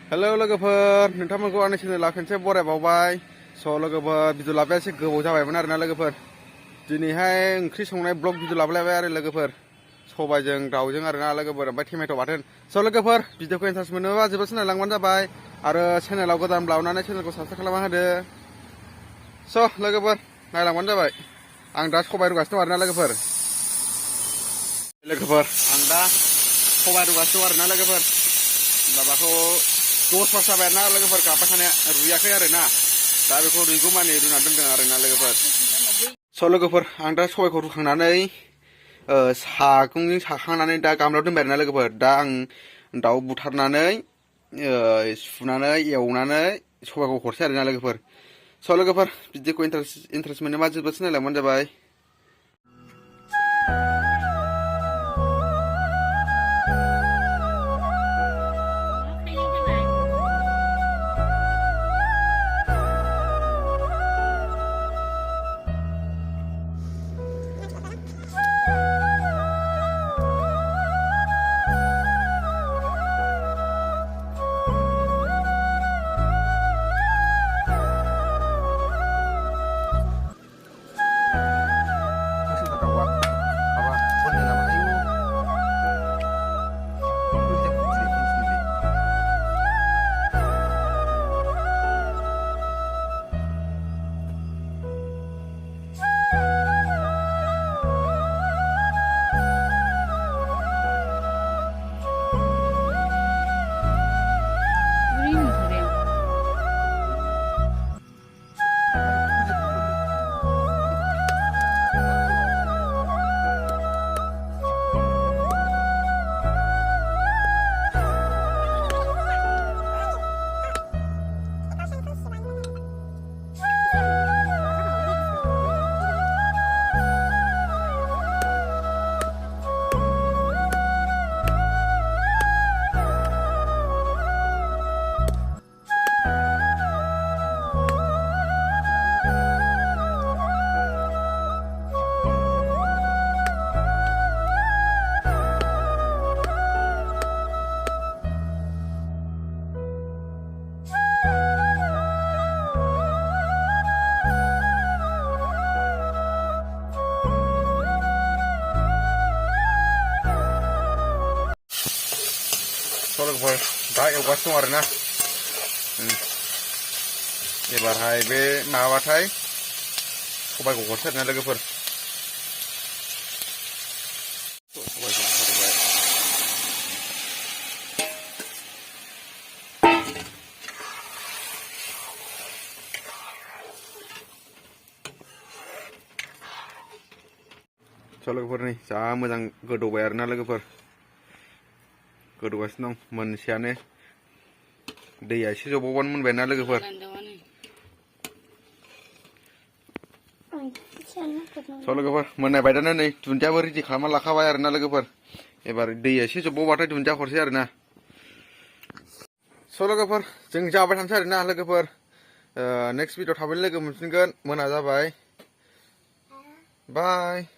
hello लोगोफोर नोंथांमोनखौ आंनि चेनेलाव खनसे बरायबावबाय स' लोगोफोर भिडिअ लाबोनाया एसे गोबाव जाबायमोन आरोना लोगोफोर दिनैहाय ओंख्रि संनाय ब्लग भिडिअ लाबोलायबाय आरो लोगोफोर सबायजों दाउजों आरोना लोगोफोर ओमफ्राय टमेट' बाथोन स' लोगोफोर भिडिअखौ इन्टारेस्ट मोनोबा जोबोद नायलांबानो जाबाय आरो चेनेलाव गोदानब्ला अननानै चेनेलखौ साबस्क्राइब खालामना होदो स' लोगोफोर नायलांबानो जाबाय आं दा सबाय रुगासिनो दं आरोना लोगोफोर आं दा सबाय रुगासिनो दं आरोना लोगोफोर माबाखौ 10 पास जाबाय आरोना लोगोफोर गाबबाय थानाया रुयाखै आरोना दा बेखौ रुइगौमानि रुना दोनदों आरोना लोगोफोर स' लोगोफोर आं दा सबायखौ रुखांनानै सागंजों साखांनानै दा गामलायाव दोनबाय आरोना लोगोफोर दा आं दाउ बुथारनानै सुनानै एवनानै सबायखौ हरसै आरोना लोगोफोर स' लोगोफोर भिडिअखौ इन्टारेस्ट मोनोबा जोबोद नायलांबानो जाबाय लोगोफोर दा एवगासिनो दं आरोना एबारहाय बे माबाबाथाय सबायखौ हरसै आरोना लोगोफोर लोगोफोर नै जा मोजां गोदौबाय आरोना लोगोफोर गोदौगासिनो दं मोनसेयानो दैया एसे जबावबानो मोनबायना लोगोफोर स' लोगोफोर मोननाय बायदानो नै दुन्दियाबो रेडि खालामना लाखाबाय आरोना लोगोफोर एबार दैया एसे जबावबाथाय दुन्दिया हरसै आरोना स' लोगोफोर जों जाबाय थानोसै आरोना लोगोफोर नेक्स्ट भिडिअ थाबैनो लोगो मोनफिनगोन मोना जाबाय बाय